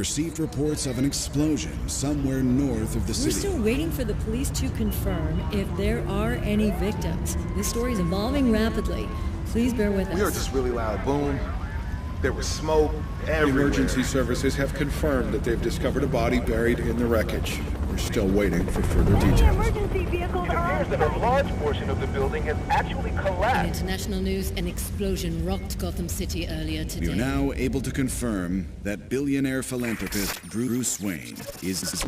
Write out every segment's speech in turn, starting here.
received reports of an explosion somewhere north of the city. We're still waiting for the police to confirm if there are any victims. This story is evolving rapidly. Please bear with us. We heard this really loud boom. There was smoke everywhere. Emergency services have confirmed that they've discovered a body buried in the wreckage. We're still waiting for further details. Emergency vehicles It appears that a large portion of the building has actually In collapsed. international news, an explosion rocked Gotham City earlier today. We are now able to confirm that billionaire philanthropist Bruce Wayne is...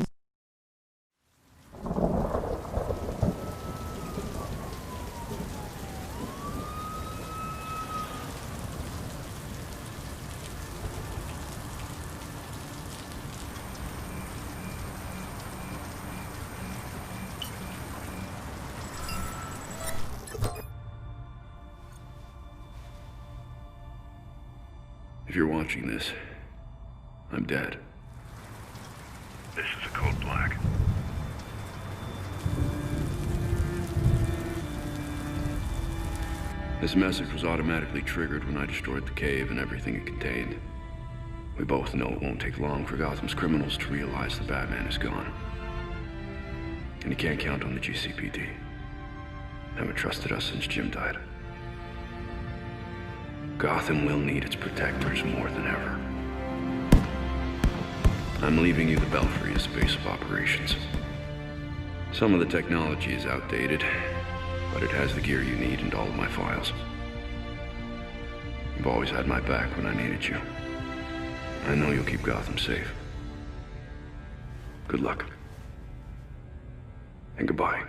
If you're watching this, I'm dead. This is a code black. This message was automatically triggered when I destroyed the cave and everything it contained. We both know it won't take long for Gotham's criminals to realize the Batman is gone. And you can't count on the GCPD. Haven't trusted us since Jim died. Gotham will need its protectors more than ever. I'm leaving you the Belfry as base of operations. Some of the technology is outdated, but it has the gear you need and all of my files. You've always had my back when I needed you. I know you'll keep Gotham safe. Good luck. And goodbye.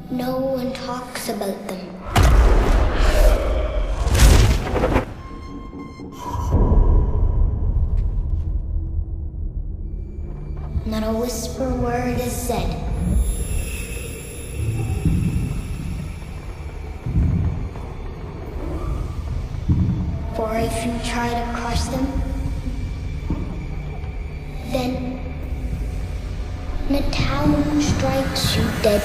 No one talks about them. Not a whisper word is said. For if you try to cross them, then the town strikes you dead.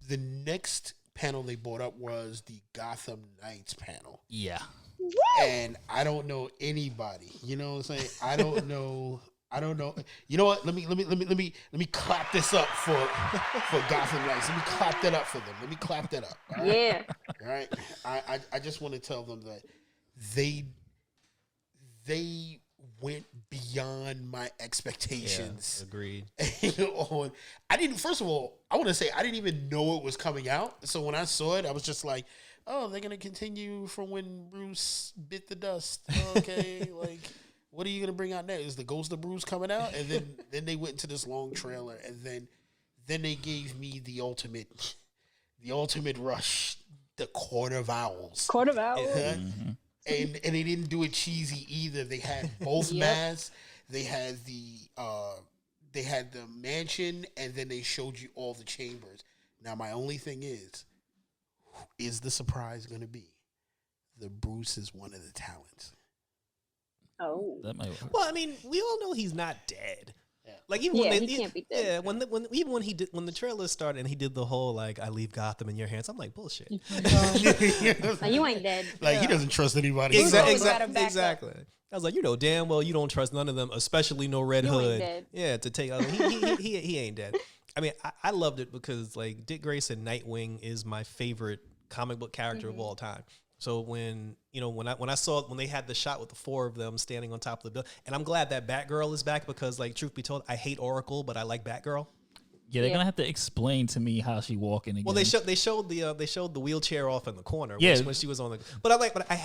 The next panel they brought up was the Gotham Knights panel. Yeah. And I don't know anybody. You know what I'm saying? I don't know. You know what? Let me clap this up for Gotham Knights. Let me clap that up for them. Let me clap that up. All right? Yeah. All right. I just want to tell them that they went beyond my expectations. Yeah, agreed. I didn't. First of all, I want to say I didn't even know it was coming out. So when I saw it, I was just like, "Oh, they're gonna continue from when Bruce bit the dust." Okay, like, what are you gonna bring out next? Is the Ghost of Bruce coming out? And then they went into this long trailer, and then they gave me the ultimate rush, the Court of Owls. Court of Owls. Mm-hmm. And they didn't do it cheesy either. They had both masks. They had the mansion, and then they showed you all the chambers. Now my only thing is the surprise going to be the Bruce is one of the talents? Oh, That might work. Well, I mean, we all know he's not dead. Yeah. Like even when he can't be dead. Yeah, when the trailer started and he did the whole like I leave Gotham in your hands, I'm like bullshit. Like, you ain't dead. Like he doesn't trust anybody. Exactly. I was like, damn well you don't trust none of them, especially no Red You ain't Hood. dead. Yeah, to take he ain't dead. I mean, I loved it because like Dick Grayson Nightwing is my favorite comic book character of all time. So when I saw when they had the shot with the four of them standing on top of the building, and I'm glad that Batgirl is back because like truth be told, I hate Oracle, but I like Batgirl. Yeah, they're gonna have to explain to me how she walking again. Well, they showed the wheelchair off in the corner. Yeah. When she was on the. But I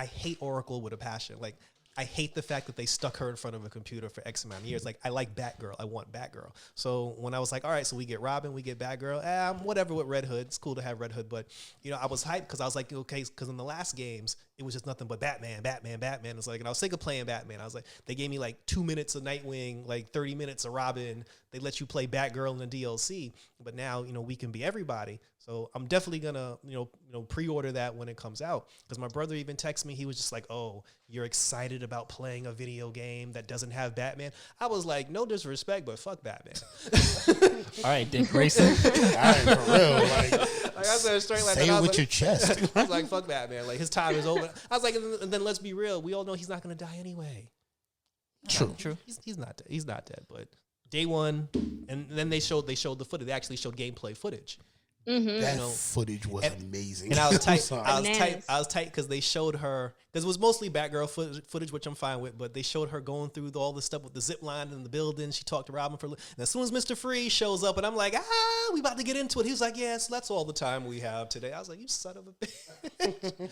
hate Oracle with a passion. Like I hate the fact that they stuck her in front of a computer for X amount of years. Like I like Batgirl. I want Batgirl. So when I was like, all right, so we get Robin, we get Batgirl. Whatever with Red Hood. It's cool to have Red Hood, but I was hyped because I was like, okay, because in the last games it was just nothing but Batman. It's like, and I was sick of playing Batman. I was like, they gave me like 2 minutes of Nightwing, like 30 minutes of Robin. They let you play Batgirl in the DLC, but now we can be everybody. So I'm definitely gonna pre-order that when it comes out because my brother even texted me. He was just like, "Oh, you're excited about playing a video game that doesn't have Batman?" I was like, "No disrespect, but fuck Batman." All right, Dick Grayson. All right, for real. Like I said straight like say that. it with your chest. I was like, "Fuck Batman!" Like his time is over. I was like, and then let's be real. We all know he's not gonna die anyway. True. He's not dead. He's not dead. But day one, and then they showed the footage. They actually showed gameplay footage. That footage was amazing. And I was tight. Sorry. I was tight because they showed her because it was mostly Batgirl footage, which I'm fine with. But they showed her going through all this stuff with the zip line in the building. She talked to Robin and as soon as Mr. Freeze shows up, and I'm like, we about to get into it. He was like, yes, that's all the time we have today. I was like, you son of a bitch.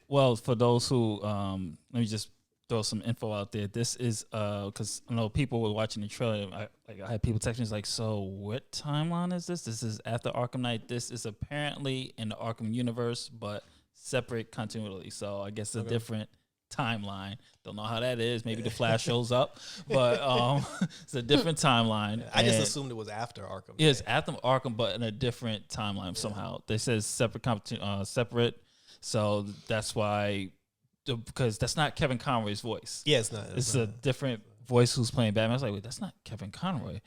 Well, for those who let me just throw some info out there. This is because I know people were watching the trailer. I had people texting me like, so what timeline is this? This is after Arkham Knight. This is apparently in the Arkham universe, but separate continuity. So I guess a different timeline. Don't know how that is. Maybe the Flash shows up, but it's a different timeline. I just assumed it was after Arkham. It's after Arkham, but in a different timeline somehow. They says separate, separate. So that's why. Because that's not Kevin Conroy's voice. Yeah, it's not. It's a different voice who's playing Batman. I was like, wait, that's not Kevin Conroy.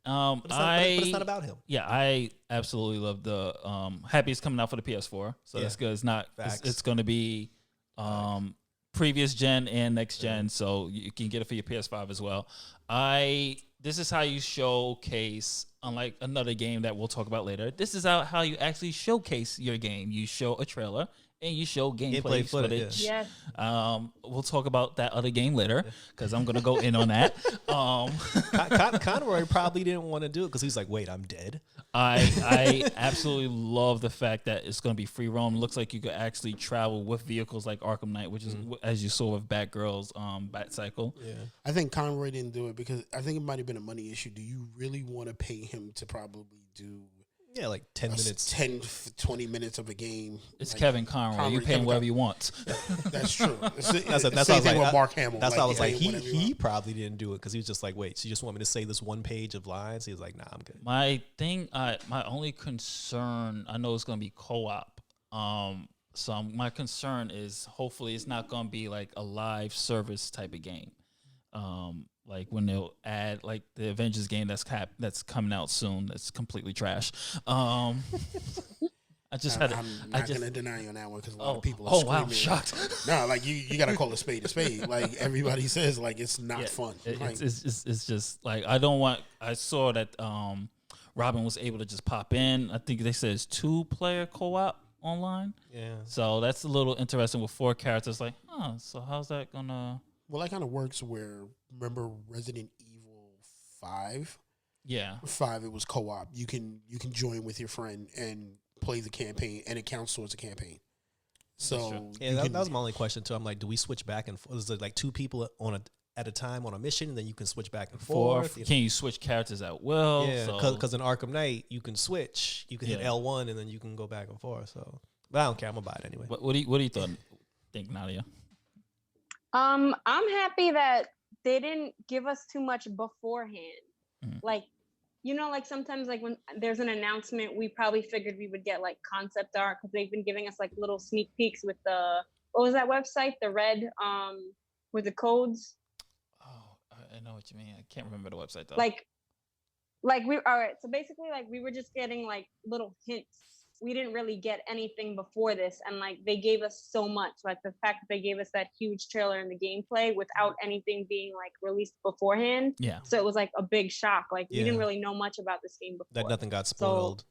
But it's not about him. Yeah, I absolutely love the happy it's coming out for the PS4. So that's good. It's not. It's going to be previous gen and next gen, so you can get it for your PS5 as well. This is how you showcase, unlike another game that we'll talk about later. This is how you actually showcase your game. You show a trailer. And you show gameplay footage. Yeah. We'll talk about that other game later because I'm gonna go in on that. Conroy probably didn't want to do it because he's like, "Wait, I'm dead." I absolutely love the fact that it's gonna be free roam. Looks like you could actually travel with vehicles like Arkham Knight, which is as you saw with Batgirl's Batcycle. Yeah, I think Conroy didn't do it because I think it might have been a money issue. Do you really want to pay him to probably do? Yeah, like 10 minutes. 10, 20 minutes of a game. It's like, Kevin Conroy. You pay him whatever you want. That's true. That's same thing with Mark Hamill. That's why I was like, he probably didn't do it because he was just like, wait, so you just want me to say this one page of lines? He was like, nah, I'm good. My only concern, I know it's going to be co-op. So my concern is hopefully it's not going to be like a live service type of game. Like when they'll add like the Avengers game that's coming out soon. That's completely trash. I'm not gonna deny you on that one because a lot of people are screaming. Wow, shocked. No, like you gotta call a spade a spade. Like everybody says, like it's not fun. It's just like I saw that Robin was able to just pop in. I think they said it's 2-player co-op online. Yeah. So that's a little interesting with 4 characters. Like, so how's that gonna Well, that kind of works where, remember Resident Evil 5? Yeah. 5, it was co-op. You can join with your friend and play the campaign, and it counts towards the campaign. So yeah, that was my only question too. I'm like, do we switch back and forth? Is it like 2 people at a time on a mission, and then you can switch back and forth? Can you switch characters at will? Yeah, because in Arkham Knight you can switch. You can hit L1 and then you can go back and forth. So, but I don't care. I'm gonna buy it anyway. What do you think, Nadia? I'm happy that they didn't give us too much beforehand. Like, you know, like sometimes like when there's an announcement, we probably figured we would get like concept art because they've been giving us like little sneak peeks with the, what was that website? The red, with the codes. Oh, I know what you mean. I can't remember the website though. Like we, all right. So basically like we were just getting like little hints. We didn't really get anything before this, and like they gave us so much. Like the fact that they gave us that huge trailer in the gameplay without anything being like released beforehand. Yeah. So it was like a big shock. Like we didn't really know much about this game before. That nothing got spoiled. So,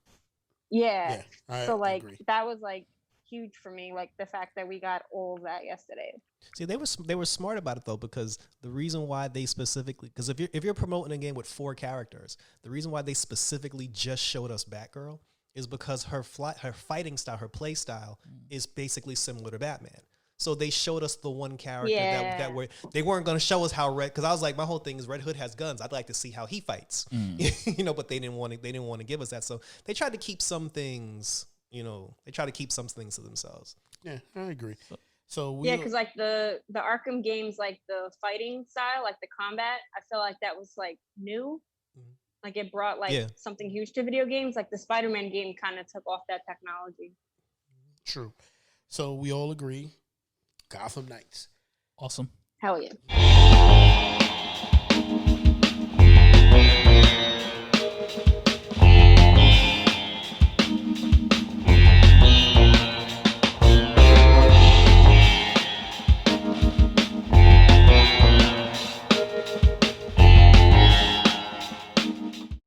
yeah. So like agree. that was like huge for me. Like the fact that we got all of that yesterday. See, they were smart about it though, because the reason why they specifically, because if you're promoting a game with 4 characters, the reason why they specifically just showed us Batgirl is because her fighting style, her play style is basically similar to Batman. So they showed us the one character that they weren't going to show us how because I was like, my whole thing is Red Hood has guns. I'd like to see how he fights, you know. But they didn't want to give us that. So they tried to keep some things, you know, to themselves. Yeah, I agree. So because like the Arkham games, like the fighting style, like the combat, I feel like that was like new. Like it brought like something huge to video games. Like the Spider-Man game kind of took off that technology. True. So we all agree, Gotham Knights. Awesome. Hell yeah.